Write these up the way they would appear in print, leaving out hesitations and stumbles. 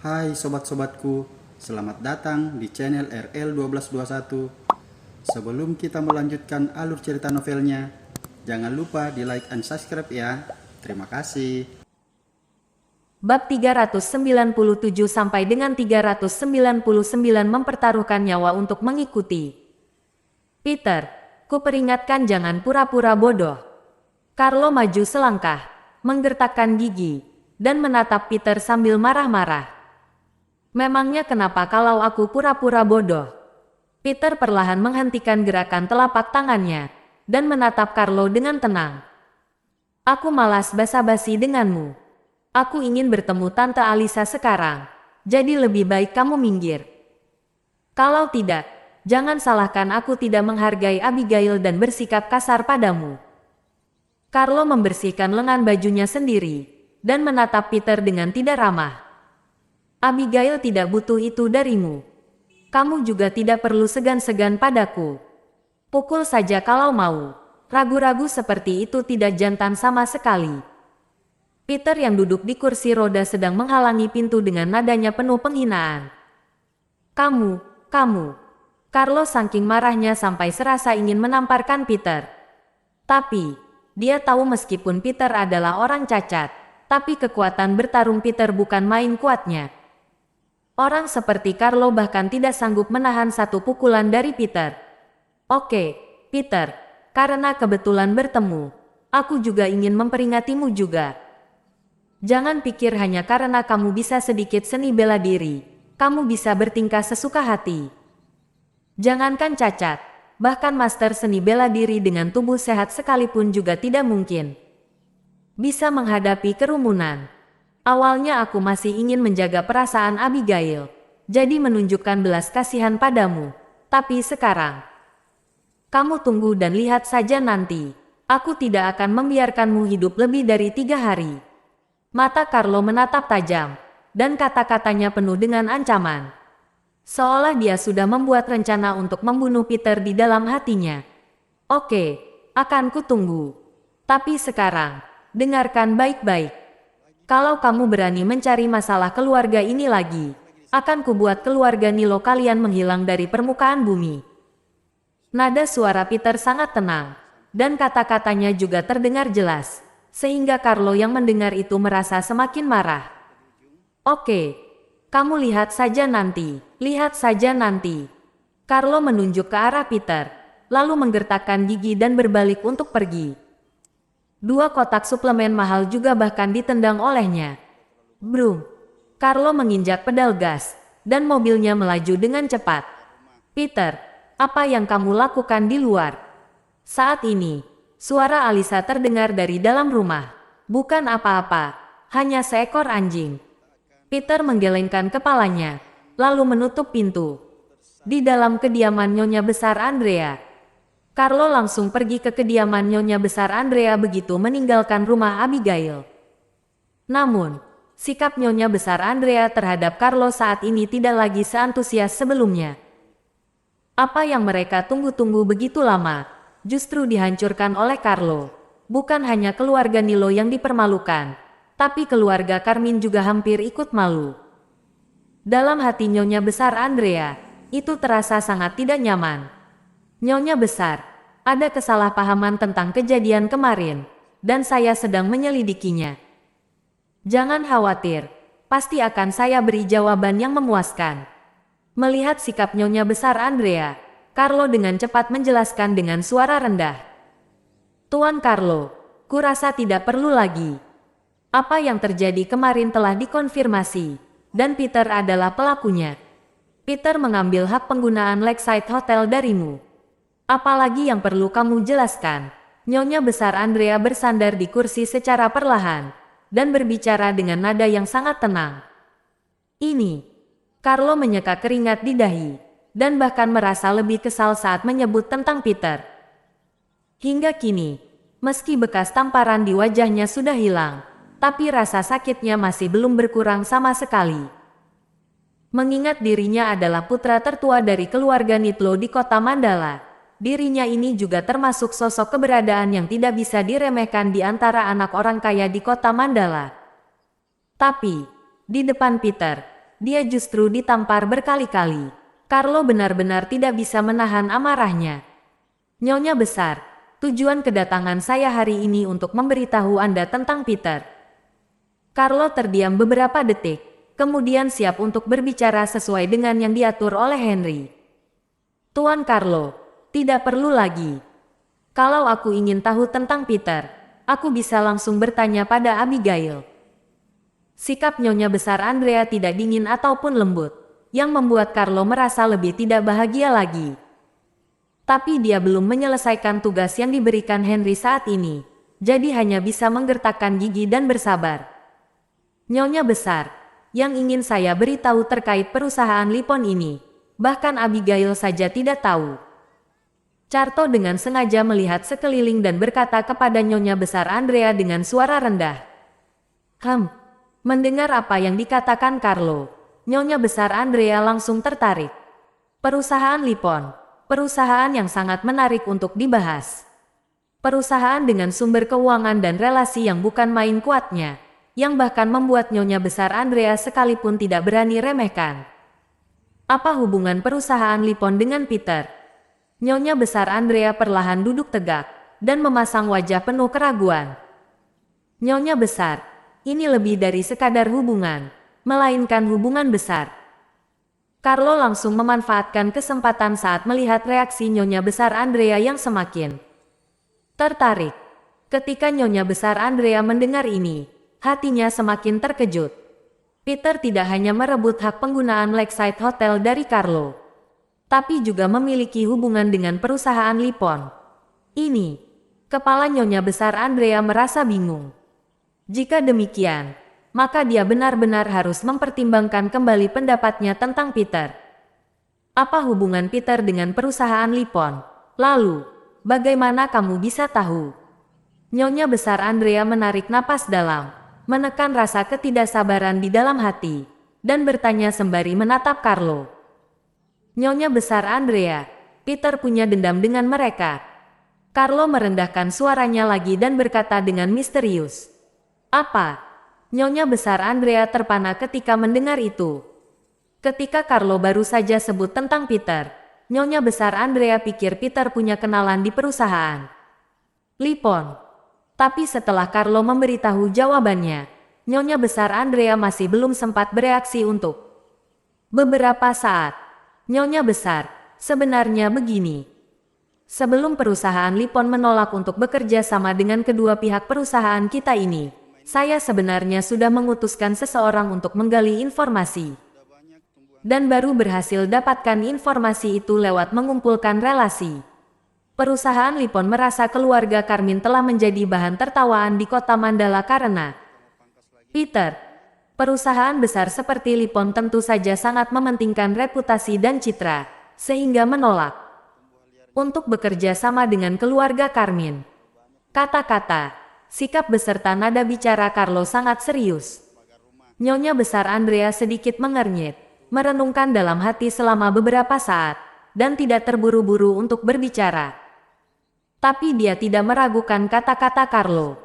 Hai sobat-sobatku, selamat datang di channel RL1221. Sebelum kita melanjutkan alur cerita novelnya, jangan lupa di like and subscribe ya. Terima kasih. Bab 397 sampai dengan 399 mempertaruhkan nyawa untuk mengikuti. Peter, kuperingatkan jangan pura-pura bodoh. Carlo maju selangkah, menggertakkan gigi, dan menatap Peter sambil marah-marah. Memangnya kenapa kalau aku pura-pura bodoh? Peter perlahan menghentikan gerakan telapak tangannya, dan menatap Carlo dengan tenang. Aku malas basa-basi denganmu. Aku ingin bertemu Tante Alisa sekarang, jadi lebih baik kamu minggir. Kalau tidak, jangan salahkan aku tidak menghargai Abigail dan bersikap kasar padamu. Carlo membersihkan lengan bajunya sendiri, dan menatap Peter dengan tidak ramah. Abigail tidak butuh itu darimu. Kamu juga tidak perlu segan-segan padaku. Pukul saja kalau mau. Ragu-ragu seperti itu tidak jantan sama sekali. Peter yang duduk di kursi roda sedang menghalangi pintu dengan nadanya penuh penghinaan. Kamu. Carlo saking marahnya sampai serasa ingin menamparkan Peter. Tapi, dia tahu meskipun Peter adalah orang cacat, tapi kekuatan bertarung Peter bukan main kuatnya. Orang seperti Carlo bahkan tidak sanggup menahan satu pukulan dari Peter. Oke, Peter, karena kebetulan bertemu, aku juga ingin memperingatimu juga. Jangan pikir hanya karena kamu bisa sedikit seni bela diri, kamu bisa bertingkah sesuka hati. Jangankan cacat, bahkan master seni bela diri dengan tubuh sehat sekalipun juga tidak mungkin bisa menghadapi kerumunan. Awalnya aku masih ingin menjaga perasaan Abigail, jadi menunjukkan belas kasihan padamu. Tapi sekarang, kamu tunggu dan lihat saja nanti. Aku tidak akan membiarkanmu hidup lebih dari 3 hari. Mata Carlo menatap tajam, dan kata-katanya penuh dengan ancaman. Seolah dia sudah membuat rencana untuk membunuh Peter di dalam hatinya. Oke, akan kutunggu. Tapi sekarang, dengarkan baik-baik. Kalau kamu berani mencari masalah keluarga ini lagi, akan kubuat keluarga Nilo kalian menghilang dari permukaan bumi. Nada suara Peter sangat tenang, dan kata-katanya juga terdengar jelas, sehingga Carlo yang mendengar itu merasa semakin marah. Oke, kamu lihat saja nanti. Carlo menunjuk ke arah Peter, lalu menggertakkan gigi dan berbalik untuk pergi. 2 kotak suplemen mahal juga bahkan ditendang olehnya. Brum! Carlo menginjak pedal gas, dan mobilnya melaju dengan cepat. Peter, apa yang kamu lakukan di luar? Saat ini, suara Alisa terdengar dari dalam rumah. Bukan apa-apa, hanya seekor anjing. Peter menggelengkan kepalanya, lalu menutup pintu. Di dalam kediaman Nyonya Besar Andrea. Carlo langsung pergi ke kediaman Nyonya Besar Andrea begitu meninggalkan rumah Abigail. Namun, sikap Nyonya Besar Andrea terhadap Carlo saat ini tidak lagi seantusias sebelumnya. Apa yang mereka tunggu-tunggu begitu lama, justru dihancurkan oleh Carlo. Bukan hanya keluarga Nilo yang dipermalukan, tapi keluarga Carmine juga hampir ikut malu. Dalam hati Nyonya Besar Andrea, itu terasa sangat tidak nyaman. Nyonya Besar, ada kesalahpahaman tentang kejadian kemarin, dan saya sedang menyelidikinya. Jangan khawatir, pasti akan saya beri jawaban yang memuaskan. Melihat sikap Nyonya Besar Andrea, Carlo dengan cepat menjelaskan dengan suara rendah. Tuan Carlo, kurasa tidak perlu lagi. Apa yang terjadi kemarin telah dikonfirmasi, dan Peter adalah pelakunya. Peter mengambil hak penggunaan Lakeside Hotel darimu. Apalagi yang perlu kamu jelaskan? Nyonya Besar Andrea bersandar di kursi secara perlahan, dan berbicara dengan nada yang sangat tenang. Ini, Carlo menyeka keringat di dahi, dan bahkan merasa lebih kesal saat menyebut tentang Peter. Hingga kini, meski bekas tamparan di wajahnya sudah hilang, tapi rasa sakitnya masih belum berkurang sama sekali. Mengingat dirinya adalah putra tertua dari keluarga Nitlo di kota Mandala, dirinya ini juga termasuk sosok keberadaan yang tidak bisa diremehkan di antara anak orang kaya di kota Mandala. Tapi, di depan Peter, dia justru ditampar berkali-kali. Carlo benar-benar tidak bisa menahan amarahnya. Nyonya besar, tujuan kedatangan saya hari ini untuk memberitahu Anda tentang Peter. Carlo terdiam beberapa detik, kemudian siap untuk berbicara sesuai dengan yang diatur oleh Henry. Tuan Carlo, tidak perlu lagi. Kalau aku ingin tahu tentang Peter, aku bisa langsung bertanya pada Abigail. Sikap Nyonya besar Andrea tidak dingin ataupun lembut, yang membuat Carlo merasa lebih tidak bahagia lagi. Tapi dia belum menyelesaikan tugas yang diberikan Henry saat ini, jadi hanya bisa menggertakkan gigi dan bersabar. Nyonya besar, yang ingin saya beritahu terkait perusahaan Lipon ini, bahkan Abigail saja tidak tahu. Carto dengan sengaja melihat sekeliling dan berkata kepada Nyonya besar Andrea dengan suara rendah. Mendengar apa yang dikatakan Carlo, Nyonya besar Andrea langsung tertarik. Perusahaan Lipon, perusahaan yang sangat menarik untuk dibahas. Perusahaan dengan sumber keuangan dan relasi yang bukan main kuatnya, yang bahkan membuat Nyonya besar Andrea sekalipun tidak berani remehkan. Apa hubungan perusahaan Lipon dengan Peter? Nyonya besar Andrea perlahan duduk tegak dan memasang wajah penuh keraguan. Nyonya besar, ini lebih dari sekadar hubungan, melainkan hubungan besar. Carlo langsung memanfaatkan kesempatan saat melihat reaksi Nyonya besar Andrea yang semakin tertarik. Ketika Nyonya besar Andrea mendengar ini, hatinya semakin terkejut. Peter tidak hanya merebut hak penggunaan Lakeside Hotel dari Carlo, tapi juga memiliki hubungan dengan perusahaan Lipon. Ini, kepala Nyonya besar Andrea merasa bingung. Jika demikian, maka dia benar-benar harus mempertimbangkan kembali pendapatnya tentang Peter. Apa hubungan Peter dengan perusahaan Lipon? Lalu, bagaimana kamu bisa tahu? Nyonya besar Andrea menarik napas dalam, menekan rasa ketidaksabaran di dalam hati, dan bertanya sembari menatap Carlo. Nyonya besar Andrea, Peter punya dendam dengan mereka. Carlo merendahkan suaranya lagi dan berkata dengan misterius. Apa? Nyonya besar Andrea terpana ketika mendengar itu. Ketika Carlo baru saja sebut tentang Peter, Nyonya besar Andrea pikir Peter punya kenalan di perusahaan Lipon. Tapi setelah Carlo memberitahu jawabannya, Nyonya besar Andrea masih belum sempat bereaksi untuk beberapa saat. Nyonya besar, sebenarnya begini. Sebelum perusahaan Lipon menolak untuk bekerja sama dengan kedua pihak perusahaan kita ini, saya sebenarnya sudah mengutuskan seseorang untuk menggali informasi. Dan baru berhasil dapatkan informasi itu lewat mengumpulkan relasi. Perusahaan Lipon merasa keluarga Carmine telah menjadi bahan tertawaan di kota Mandala karena Peter. Perusahaan besar seperti Lipon tentu saja sangat mementingkan reputasi dan citra, sehingga menolak untuk bekerja sama dengan keluarga Carmine. Kata-kata, sikap beserta nada bicara Carlo sangat serius. Nyonya besar Andrea sedikit mengernyit, merenungkan dalam hati selama beberapa saat, dan tidak terburu-buru untuk berbicara. Tapi dia tidak meragukan kata-kata Carlo.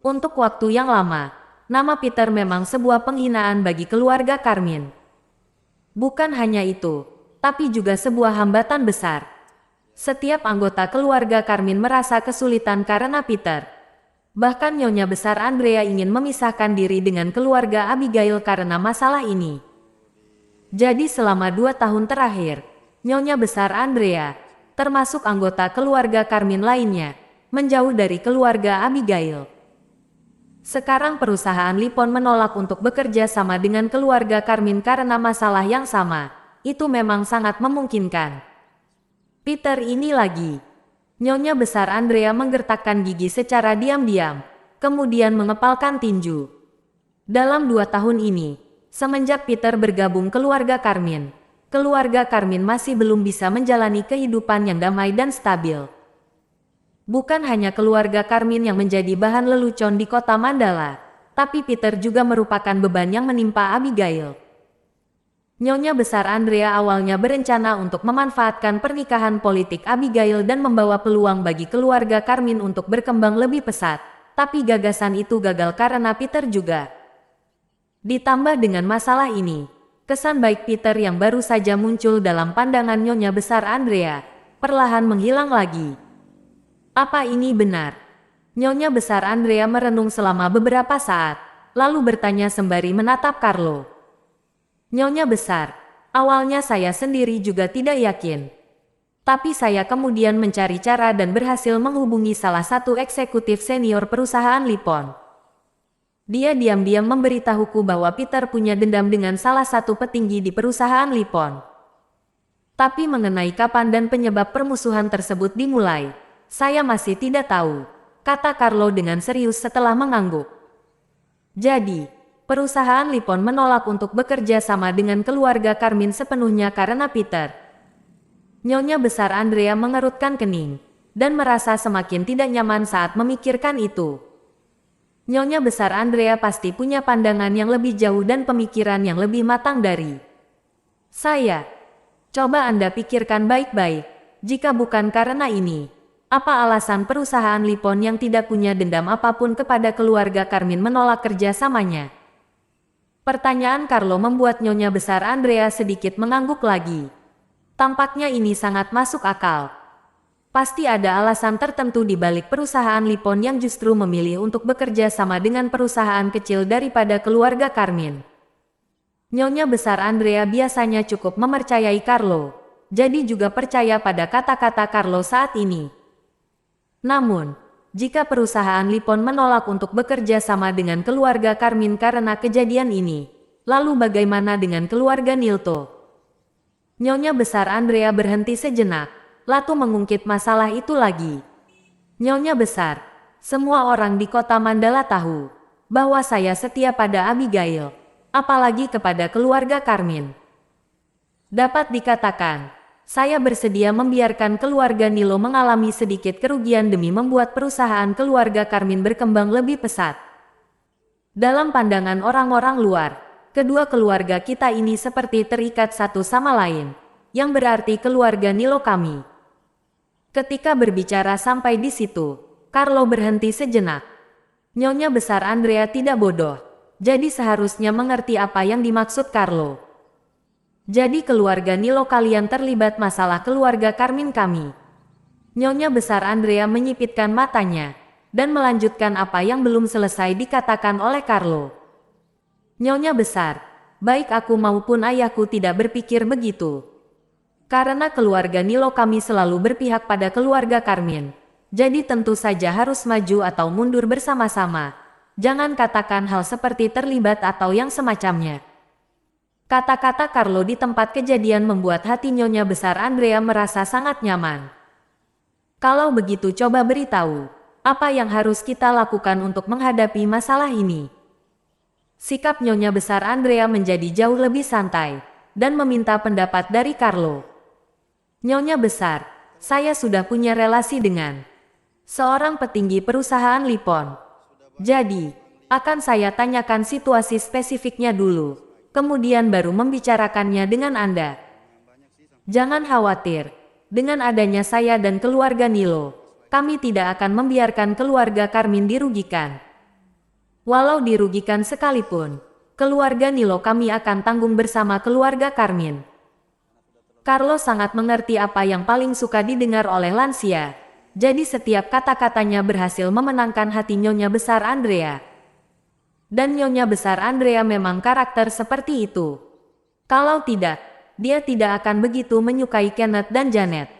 Untuk waktu yang lama, nama Peter memang sebuah penghinaan bagi keluarga Carmine. Bukan hanya itu, tapi juga sebuah hambatan besar. Setiap anggota keluarga Carmine merasa kesulitan karena Peter. Bahkan Nyonya besar Andrea ingin memisahkan diri dengan keluarga Abigail karena masalah ini. Jadi selama 2 tahun terakhir, Nyonya besar Andrea, termasuk anggota keluarga Carmine lainnya, menjauh dari keluarga Abigail. Sekarang perusahaan Lipon menolak untuk bekerja sama dengan keluarga Carmine karena masalah yang sama. Itu memang sangat memungkinkan. Peter ini lagi. Nyonya besar Andrea menggertakkan gigi secara diam-diam, kemudian mengepalkan tinju. Dalam 2 tahun ini, semenjak Peter bergabung keluarga Carmine masih belum bisa menjalani kehidupan yang damai dan stabil. Bukan hanya keluarga Carmine yang menjadi bahan lelucon di kota Mandala, tapi Peter juga merupakan beban yang menimpa Abigail. Nyonya besar Andrea awalnya berencana untuk memanfaatkan pernikahan politik Abigail dan membawa peluang bagi keluarga Carmine untuk berkembang lebih pesat, tapi gagasan itu gagal karena Peter juga. Ditambah dengan masalah ini, Kesan baik Peter yang baru saja muncul dalam pandangan Nyonya Besar Andrea perlahan menghilang lagi. Apa ini benar? Nyonya Besar Andrea merenung selama beberapa saat, lalu bertanya sembari menatap Carlo. Nyonya Besar, awalnya saya sendiri juga tidak yakin. Tapi saya kemudian mencari cara dan berhasil menghubungi salah satu eksekutif senior perusahaan Lipon. Dia diam-diam memberitahuku bahwa Peter punya dendam dengan salah satu petinggi di perusahaan Lipon. Tapi mengenai kapan dan penyebab permusuhan tersebut dimulai, saya masih tidak tahu, kata Carlo dengan serius setelah mengangguk. Jadi, perusahaan Lipon menolak untuk bekerja sama dengan keluarga Carmine sepenuhnya karena Peter. Nyonya Besar Andrea mengerutkan kening, dan merasa semakin tidak nyaman saat memikirkan itu. Nyonya Besar Andrea pasti punya pandangan yang lebih jauh dan pemikiran yang lebih matang dari saya. Coba Anda pikirkan baik-baik, jika bukan karena ini, apa alasan perusahaan Lipon yang tidak punya dendam apapun kepada keluarga Carmine menolak kerjasamanya? Pertanyaan Carlo membuat Nyonya Besar Andrea sedikit mengangguk lagi. Tampaknya ini sangat masuk akal. Pasti ada alasan tertentu di balik perusahaan Lipon yang justru memilih untuk bekerja sama dengan perusahaan kecil daripada keluarga Carmine. Nyonya Besar Andrea biasanya cukup mempercayai Carlo, jadi juga percaya pada kata-kata Carlo saat ini. Namun, jika perusahaan Lipon menolak untuk bekerja sama dengan keluarga Carmine karena kejadian ini, lalu bagaimana dengan keluarga Nilto? Nyonya Besar Andrea berhenti sejenak, lalu mengungkit masalah itu lagi. Nyonya Besar, semua orang di kota Mandala tahu bahwa saya setia pada Abigail, apalagi kepada keluarga Carmine. Dapat dikatakan, saya bersedia membiarkan keluarga Nilo mengalami sedikit kerugian demi membuat perusahaan keluarga Carmine berkembang lebih pesat. Dalam pandangan orang-orang luar, kedua keluarga kita ini seperti terikat satu sama lain, yang berarti keluarga Nilo kami. Ketika berbicara sampai di situ, Carlo berhenti sejenak. Nyonya Besar Andrea tidak bodoh, jadi seharusnya mengerti apa yang dimaksud Carlo. Jadi keluarga Nilo kalian terlibat masalah keluarga Carmine kami. Nyonya Besar Andrea menyipitkan matanya, dan melanjutkan apa yang belum selesai dikatakan oleh Carlo. Nyonya Besar, baik aku maupun ayahku tidak berpikir begitu. Karena keluarga Nilo kami selalu berpihak pada keluarga Carmine, jadi tentu saja harus maju atau mundur bersama-sama. Jangan katakan hal seperti terlibat atau yang semacamnya. Kata-kata Carlo di tempat kejadian membuat hati Nyonya Besar Andrea merasa sangat nyaman. Kalau begitu coba beritahu, apa yang harus kita lakukan untuk menghadapi masalah ini? Sikap Nyonya Besar Andrea menjadi jauh lebih santai, dan meminta pendapat dari Carlo. Nyonya Besar, saya sudah punya relasi dengan seorang petinggi perusahaan Lipon. Jadi, akan saya tanyakan situasi spesifiknya dulu, kemudian baru membicarakannya dengan Anda. Jangan khawatir, dengan adanya saya dan keluarga Nilo, kami tidak akan membiarkan keluarga Carmine dirugikan. Walau dirugikan sekalipun, keluarga Nilo kami akan tanggung bersama keluarga Carmine. Carlo sangat mengerti apa yang paling suka didengar oleh lansia, jadi setiap kata-katanya berhasil memenangkan hati Nyonya Besar Andrea. Dan Nyonya Besar Andrea memang karakter seperti itu. Kalau tidak, dia tidak akan begitu menyukai Kenneth dan Janet.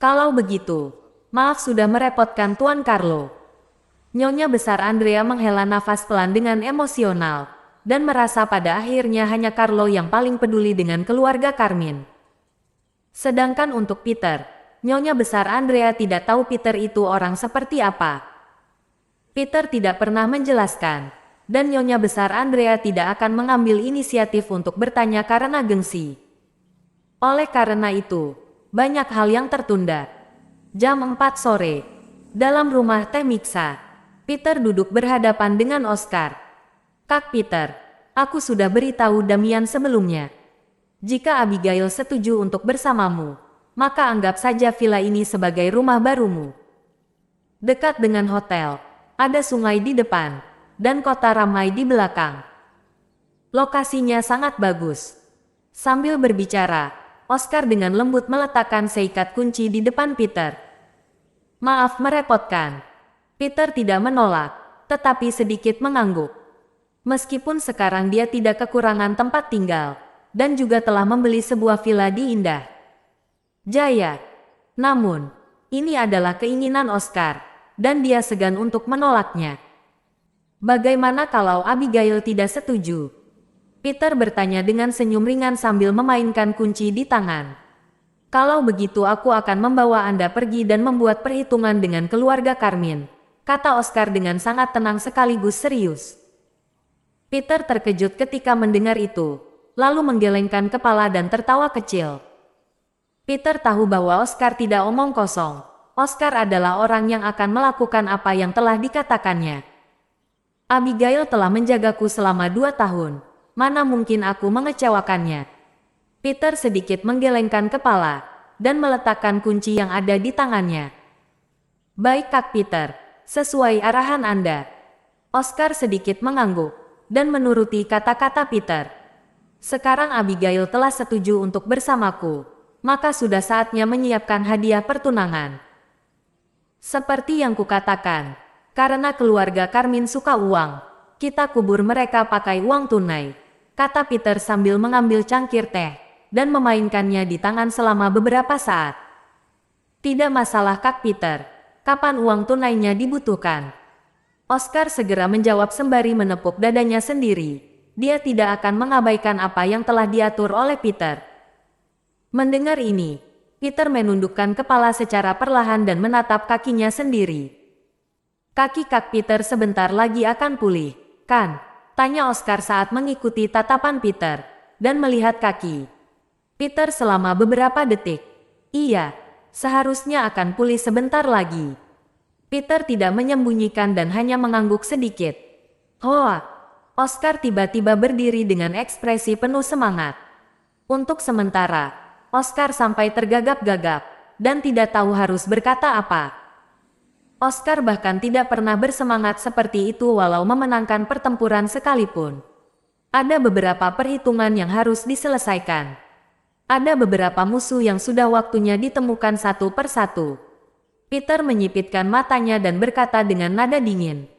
Kalau begitu, maaf sudah merepotkan Tuan Carlo. Nyonya Besar Andrea menghela nafas pelan dengan emosional, dan merasa pada akhirnya hanya Carlo yang paling peduli dengan keluarga Carmine. Sedangkan untuk Peter, Nyonya Besar Andrea tidak tahu Peter itu orang seperti apa. Peter tidak pernah menjelaskan, dan Nyonya Besar Andrea tidak akan mengambil inisiatif untuk bertanya karena gengsi. Oleh karena itu, banyak hal yang tertunda. Jam 4 sore, dalam rumah teh Miksa, Peter duduk berhadapan dengan Oscar. Kak Peter, aku sudah beritahu Damian sebelumnya. Jika Abigail setuju untuk bersamamu, maka anggap saja villa ini sebagai rumah barumu. Dekat dengan hotel, ada sungai di depan, dan kota ramai di belakang. Lokasinya sangat bagus. Sambil berbicara, Oscar dengan lembut meletakkan seikat kunci di depan Peter. Maaf merepotkan. Peter tidak menolak, tetapi sedikit mengangguk. Meskipun sekarang dia tidak kekurangan tempat tinggal, dan juga telah membeli sebuah villa di Indah Jaya. Namun, ini adalah keinginan Oscar, dan dia segan untuk menolaknya. Bagaimana kalau Abigail tidak setuju? Peter bertanya dengan senyum ringan sambil memainkan kunci di tangan. Kalau begitu aku akan membawa Anda pergi dan membuat perhitungan dengan keluarga Carmine, kata Oscar dengan sangat tenang sekaligus serius. Peter terkejut ketika mendengar itu, lalu menggelengkan kepala dan tertawa kecil. Peter tahu bahwa Oscar tidak omong kosong. Oscar adalah orang yang akan melakukan apa yang telah dikatakannya. Abigail telah menjagaku selama 2 tahun. Mana mungkin aku mengecewakannya? Peter sedikit menggelengkan kepala dan meletakkan kunci yang ada di tangannya. Baik Kak Peter, sesuai arahan Anda. Oscar sedikit mengangguk dan menuruti kata-kata Peter. Sekarang Abigail telah setuju untuk bersamaku, maka sudah saatnya menyiapkan hadiah pertunangan. Seperti yang kukatakan, karena keluarga Carmine suka uang, kita kubur mereka pakai uang tunai, kata Peter sambil mengambil cangkir teh dan memainkannya di tangan selama beberapa saat. Tidak masalah Kak Peter, kapan uang tunainya dibutuhkan? Oscar segera menjawab sembari menepuk dadanya sendiri. Dia tidak akan mengabaikan apa yang telah diatur oleh Peter. Mendengar ini, Peter menundukkan kepala secara perlahan dan menatap kakinya sendiri. Kaki Kak Peter sebentar lagi akan pulih, kan? Tanya Oscar saat mengikuti tatapan Peter dan melihat kaki Peter selama beberapa detik. Iya, seharusnya akan pulih sebentar lagi. Peter tidak menyembunyikan dan hanya mengangguk sedikit. Hoa! Oscar tiba-tiba berdiri dengan ekspresi penuh semangat. Untuk sementara, Oscar sampai tergagap-gagap dan tidak tahu harus berkata apa. Oscar bahkan tidak pernah bersemangat seperti itu walau memenangkan pertempuran sekalipun. Ada beberapa perhitungan yang harus diselesaikan. Ada beberapa musuh yang sudah waktunya ditemukan satu persatu. Peter menyipitkan matanya dan berkata dengan nada dingin.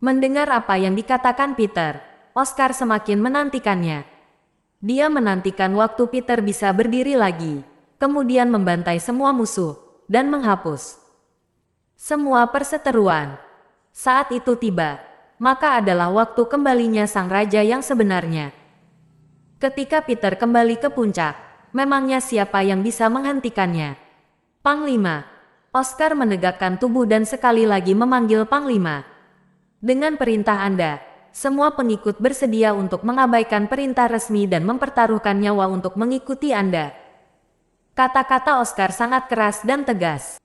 Mendengar apa yang dikatakan Peter, Oscar semakin menantikannya. Dia menantikan waktu Peter bisa berdiri lagi, kemudian membantai semua musuh, dan menghapus semua perseteruan. Saat itu tiba, maka adalah waktu kembalinya sang raja yang sebenarnya. Ketika Peter kembali ke puncak, memangnya siapa yang bisa menghentikannya? Panglima. Oscar menegakkan tubuh dan sekali lagi memanggil Panglima. Dengan perintah Anda, semua pengikut bersedia untuk mengabaikan perintah resmi dan mempertaruhkan nyawa untuk mengikuti Anda. Kata-kata Oscar sangat keras dan tegas.